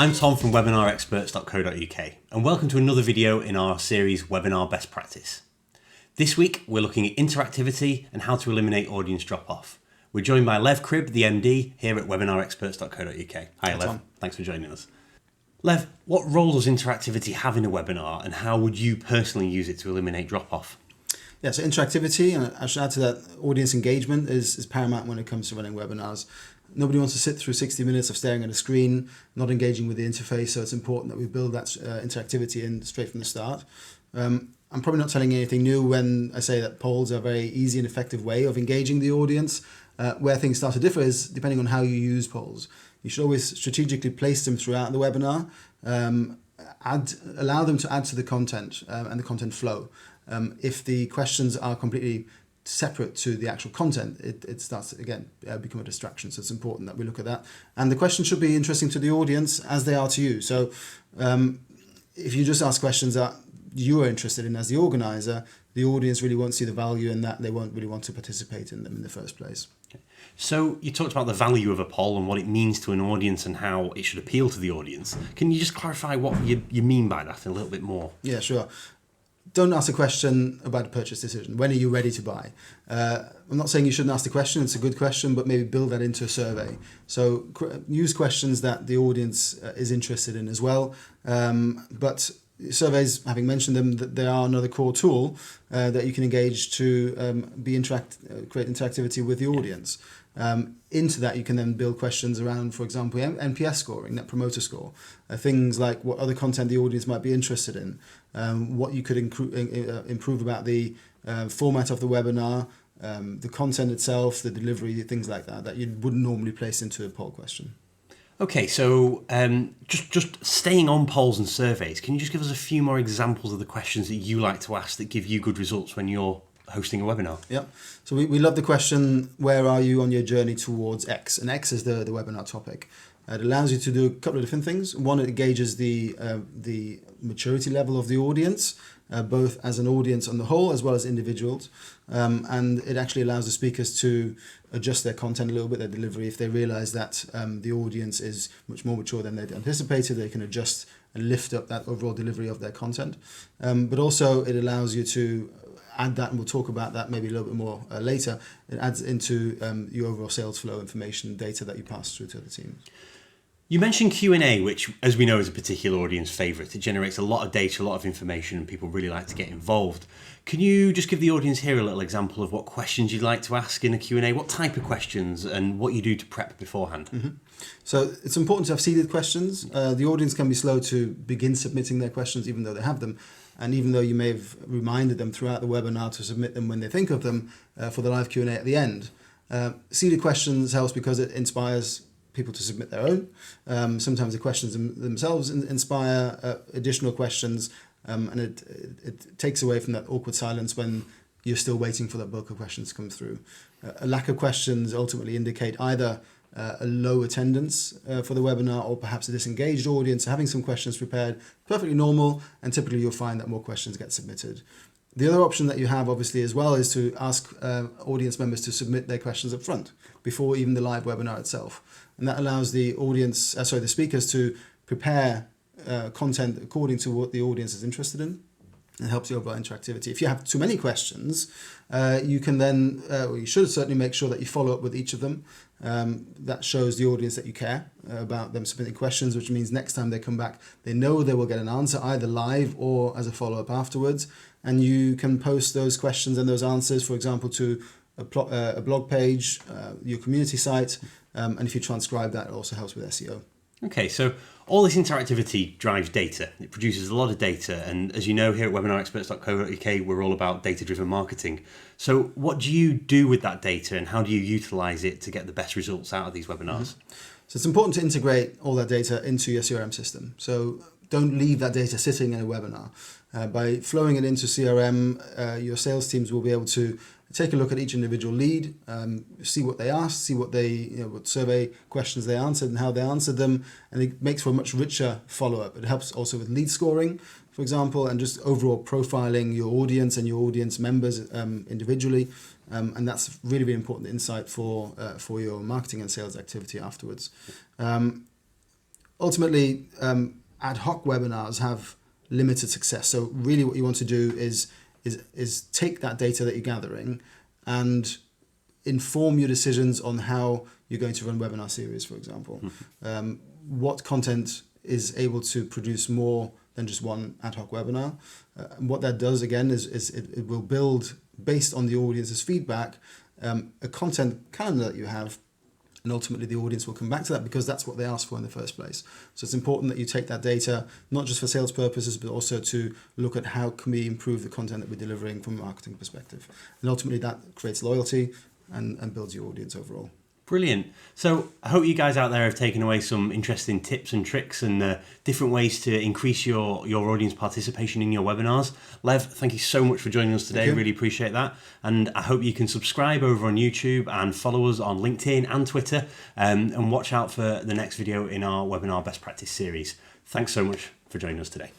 I'm Tom from webinarexperts.co.uk and welcome to another video in our series Webinar Best Practice. This week we're looking at interactivity and how to eliminate audience drop-off. We're joined by Lev Cribb, the MD, here at webinarexperts.co.uk. Hi Lev, Tom. Thanks for joining us. Lev, what role does interactivity have in a webinar and how would you personally use it to eliminate drop-off? Yeah, so interactivity, and I should add to that, audience engagement is paramount when it comes to running webinars. Nobody wants to sit through 60 minutes of staring at a screen, not engaging with the interface, so it's important that we build that interactivity in straight from the start. I'm probably not telling you anything new when I say that polls are a very easy and effective way of engaging the audience. Where things start to differ is depending on how you use polls. You should always strategically place them throughout the webinar, allow them to add to the content and the content flow. If the questions are completely separate to the actual content, it starts to, again, become a distraction. So it's important that we look at that. And the questions should be interesting to the audience as they are to you. So if you just ask questions that you are interested in as the organizer, the audience really won't see the value in that. They won't really want to participate in them in the first place. So you talked about the value of a poll and what it means to an audience and how it should appeal to the audience. Can you just clarify what you mean by that a little bit more? Yeah, sure. Don't ask a question about a purchase decision. When are you ready to buy? I'm not saying you shouldn't ask the question. It's a good question, but maybe build that into a survey. So use questions that the audience is interested in as well. But surveys, having mentioned them, that they are another core tool that you can engage to create interactivity with the audience. Into that, you can then build questions around, for example, NPS scoring, Net Promoter Score, things like what other content the audience might be interested in, what you could improve about the format of the webinar, the content itself, the delivery, things like that you wouldn't normally place into a poll question. Okay, so just staying on polls and surveys, can you just give us a few more examples of the questions that you like to ask that give you good results when you're hosting a webinar? Yeah, so we love the question, where are you on your journey towards X? And X is the webinar topic. It allows you to do a couple of different things. One, it gauges the maturity level of the audience, both as an audience on the whole as well as individuals. And it actually allows the speakers to adjust their content a little bit, their delivery. If they realize that the audience is much more mature than they'd anticipated, they can adjust and lift up that overall delivery of their content. But also it allows you to add that, and we'll talk about that maybe a little bit more later. It adds into your overall sales flow information data that you pass through to the team. You mentioned Q&A, which, as we know, is a particular audience favourite. It generates a lot of data, a lot of information, and people really like to get involved. Can you just give the audience here a little example of what questions you'd like to ask in a Q&A, what type of questions, and what you do to prep beforehand? Mm-hmm. So it's important to have seeded questions. The audience can be slow to begin submitting their questions, even though they have them. And even though you may have reminded them throughout the webinar to submit them when they think of them for the live Q&A at the end. Seeded questions helps because it inspires people to submit their own. Sometimes the questions themselves inspire additional questions, and it takes away from that awkward silence when you're still waiting for that bulk of questions to come through. A lack of questions ultimately indicate either a low attendance for the webinar or perhaps a disengaged audience. Having some questions prepared, perfectly normal, and typically you'll find that more questions get submitted. The other option that you have, obviously, as well, is to ask audience members to submit their questions up front before even the live webinar itself. And that allows the speakers to prepare content according to what the audience is interested in, and helps the overall interactivity. If you have too many questions, you can then, you should certainly make sure that you follow up with each of them. That shows the audience that you care about them submitting questions, which means next time they come back, they know they will get an answer either live or as a follow-up afterwards. And you can post those questions and those answers, for example, to a blog page, your community site, and if you transcribe that, it also helps with SEO. Okay, so all this interactivity drives data. It produces a lot of data, and as you know, here at webinarexperts.co.uk, we're all about data-driven marketing. So what do you do with that data, and how do you utilise it to get the best results out of these webinars? Mm-hmm. So it's important to integrate all that data into your CRM system. So don't leave that data sitting in a webinar. By flowing it into CRM, your sales teams will be able to take a look at each individual lead, see what they asked, see what what survey questions they answered and how they answered them, and it makes for a much richer follow-up. It helps also with lead scoring, for example, and just overall profiling your audience and your audience members individually, and that's really, really important insight for your marketing and sales activity afterwards. ultimately, ad hoc webinars have limited success. So really what you want to do is take that data that you're gathering and inform your decisions on how you're going to run webinar series, for example. What content is able to produce more than just one ad hoc webinar. And what that does, again, is it will build, based on the audience's feedback, a content calendar that you have, and ultimately the audience will come back to that because that's what they asked for in the first place. So it's important that you take that data, not just for sales purposes, but also to look at how can we improve the content that we're delivering from a marketing perspective. And ultimately that creates loyalty and builds your audience overall. Brilliant. So I hope you guys out there have taken away some interesting tips and tricks and different ways to increase your audience participation in your webinars. Lev, thank you so much for joining us today. Really appreciate that. And I hope you can subscribe over on YouTube and follow us on LinkedIn and Twitter, and watch out for the next video in our webinar best practice series. Thanks so much for joining us today.